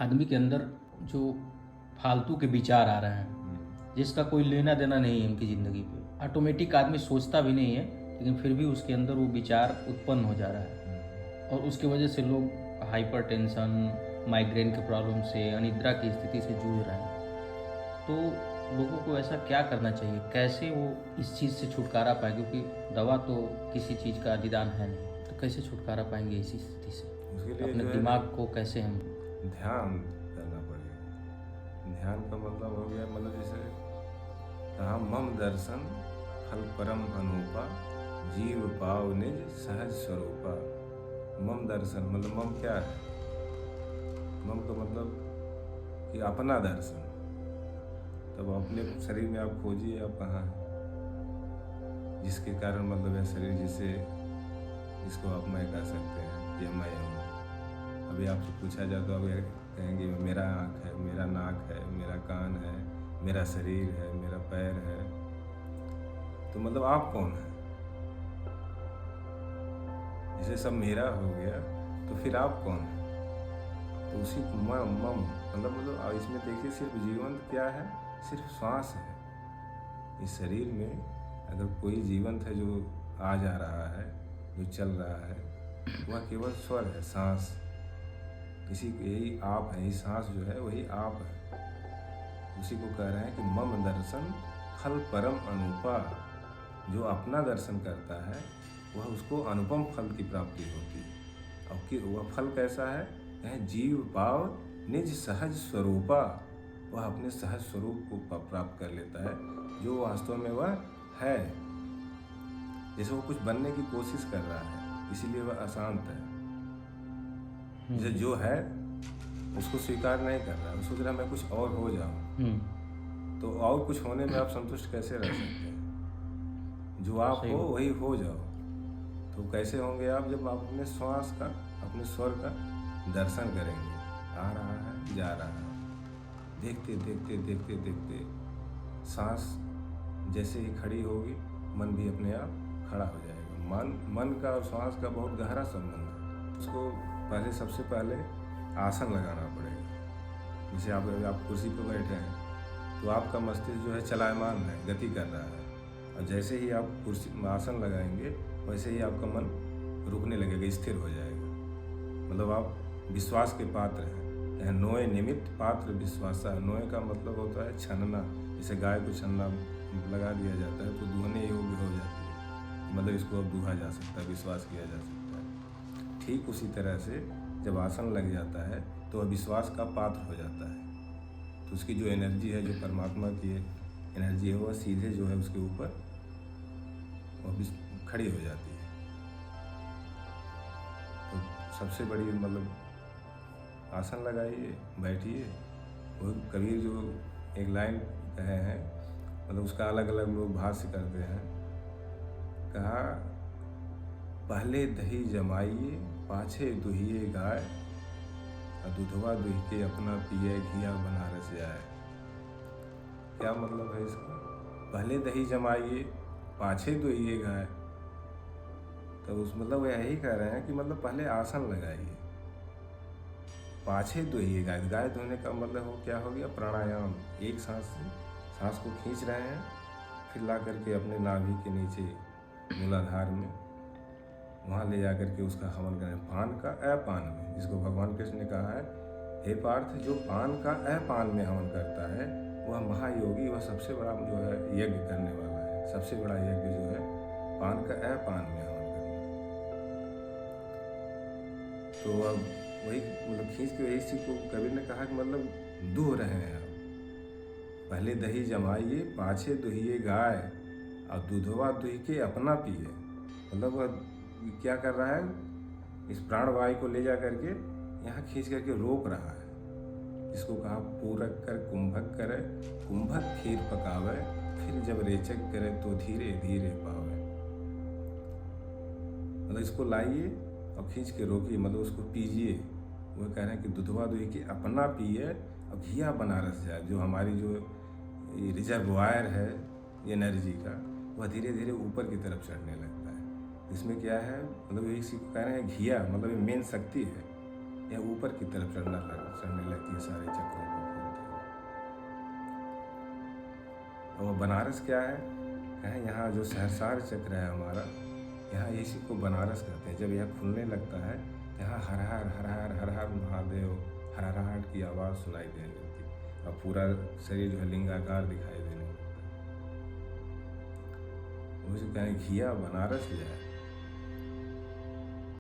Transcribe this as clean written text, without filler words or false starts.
आदमी के अंदर जो फालतू के विचार आ रहे हैं, जिसका कोई लेना देना नहीं है उनकी ज़िंदगी पे, ऑटोमेटिक आदमी सोचता भी नहीं है, लेकिन फिर भी उसके अंदर वो विचार उत्पन्न हो जा रहा है और उसकी वजह से लोग हाइपर टेंशन, माइग्रेन के प्रॉब्लम से, अनिद्रा की स्थिति से जूझ रहे हैं। तो लोगों को ऐसा क्या करना चाहिए, कैसे वो इस चीज़ से छुटकारा पाए? क्योंकि दवा तो किसी चीज़ का निदान है नहीं, तो कैसे छुटकारा पाएंगे इसी स्थिति से? उसके लिए अपने जो है दिमाग को कैसे हम ध्यान करना पड़ेगा। ध्यान का मतलब हो गया, मतलब जैसे कहा, मम दर्शन फल परम अनूपा, जीव पाव निज सहज स्वरूपा। मम दर्शन मतलब मम क्या है? मम का मतलब कि अपना दर्शन। तब अपने शरीर में आप खोजिए, आप कहाँ हैं, जिसके कारण मतलब यह शरीर जिसे जिसको आप मैं कह सकते हैं, ये मैं हूँ। अभी आपसे पूछा जाए तो आप कहेंगे मेरा आँख है, मेरा नाक है, मेरा कान है, मेरा शरीर है, मेरा पैर है। तो मतलब आप कौन है? जैसे सब मेरा हो गया, तो फिर आप कौन है? तो उसी मम मतलब इसमें देखिए, सिर्फ जीवंत क्या है? सिर्फ श्वास है। इस शरीर में अगर कोई जीवंत है, जो आ जा रहा है, जो चल रहा है, वह केवल स्वर है, सांस। किसी यही आप है, ये सांस जो है वही आप है। उसी को कह रहे हैं कि मम दर्शन फल परम अनुपा। जो अपना दर्शन करता है वह उसको अनुपम फल की प्राप्ति होती है। और कि वह फल कैसा है? कहें जीव पाव निज सहज स्वरूपा। वह अपने सहज स्वरूप को प्राप्त कर लेता है, जो वास्तव में वह है। जैसे वो कुछ बनने की कोशिश कर रहा है, इसीलिए वह अशांत है। जैसे जो है उसको स्वीकार नहीं कर रहा है, वो सोच रहा है मैं कुछ और हो जाऊं। तो और कुछ होने में आप संतुष्ट कैसे रह सकते हैं? जो आप हो वही हो जाओ। तो कैसे होंगे आप? जब आप अपने श्वास का, अपने स्वर का दर्शन करेंगे। आ रहा है, जा रहा है, देखते देखते देखते देखते सांस जैसे ही खड़ी होगी, मन भी अपने आप खड़ा हो जाएगा। मन का और श्वास का बहुत गहरा संबंध है। उसको पहले, सबसे पहले आसन लगाना पड़ेगा। जैसे आप कुर्सी पर बैठे हैं, तो आपका मस्तिष्क जो है चलायमान है, गति कर रहा है। और जैसे ही आप कुर्सी में आसन लगाएंगे, वैसे ही आपका मन रुकने लगेगा, स्थिर हो जाएगा। मतलब आप विश्वास के पात्र हैं। यह नोए निमित्त पात्र विश्वासा। नोए का मतलब होता है छनना। जैसे गाय को छन्ना लगा दिया जाता है तो दूहने योग्य हो जाती है, मतलब इसको अब दूहा जा सकता है, विश्वास किया जा सकता है। ठीक उसी तरह से जब आसन लग जाता है तो वह विश्वास का पात्र हो जाता है। तो उसकी जो एनर्जी है, जो परमात्मा की एनर्जी है, वह सीधे जो है उसके ऊपर वह खड़ी हो जाती है। तो सबसे बड़ी मतलब आसन लगाइए, बैठिए। वो कबीर जो एक लाइन कहे हैं, मतलब उसका अलग अलग लोग भाष्य करते हैं। कहा, पहले दही जमाइए, पाछे दुहिए गाय, और दूधवा दुह के अपना पिए, घिया बनारस जाए। क्या मतलब है इसका? पहले दही जमाइए, पाछे दुहिए गाय। तो उस मतलब यही कह रहे हैं कि मतलब पहले आसन लगाइए, पाछे दुहिए गाय। गाय धोने का मतलब हो क्या हो गया? प्राणायाम। एक सांस से सांस को खींच रहे हैं, फिर ला करके अपने नाभि के नीचे मूलाधार में, वहाँ ले जा करके उसका हवन करें, पान का अपान में। जिसको भगवान कृष्ण ने कहा है, हे पार्थ, जो पान का अपान में हवन करता है वह महायोगी, वह सबसे बड़ा जो है यज्ञ करने वाला है। सबसे बड़ा यज्ञ जो है पान का अपान में हवन करना। तो अब वही मतलब खींच के वही चीज को कबीर ने कहा कि मतलब दूह रहे हैं आप। पहले दही जमाइए, पाछे दुहिए गाय, और दूधवा दुह के अपना पिए। मतलब वह क्या कर रहा है? इस प्राणवायु को ले जा करके यहाँ खींच करके रोक रहा है। जिसको कहा, पूरक कर कुंभक करे, कुंभक खीर पकावे, फिर जब रेचक करे तो धीरे धीरे पावे। मतलब इसको लाइए और खींच के रोकिए, मतलब उसको पीजिए। वो कह रहे हैं कि दूधवा दुही के अपना पिए और घिया बनारस जाए। जो हमारी जो रिजर्वायर है एनर्जी का, वह धीरे धीरे ऊपर की तरफ चढ़ने लगता है। इसमें क्या है? मतलब इसी को कह रहे हैं घिया, मतलब ये मेन शक्ति है, यह ऊपर की तरफ चढ़ने लगती है। और वो बनारस क्या है, कहें यहाँ जो सहस्रार चक्र है हमारा, यहाँ इसी को बनारस कहते हैं। जब यह खुलने लगता है तो यहाँ हर हर हर हर हर हर महादेव हरहराहट की आवाज़ सुनाई देने लगती है और पूरा शरीर जो है लिंगाकार दिखाई देने लगता है। वो जो कहें घिया बनारस जो है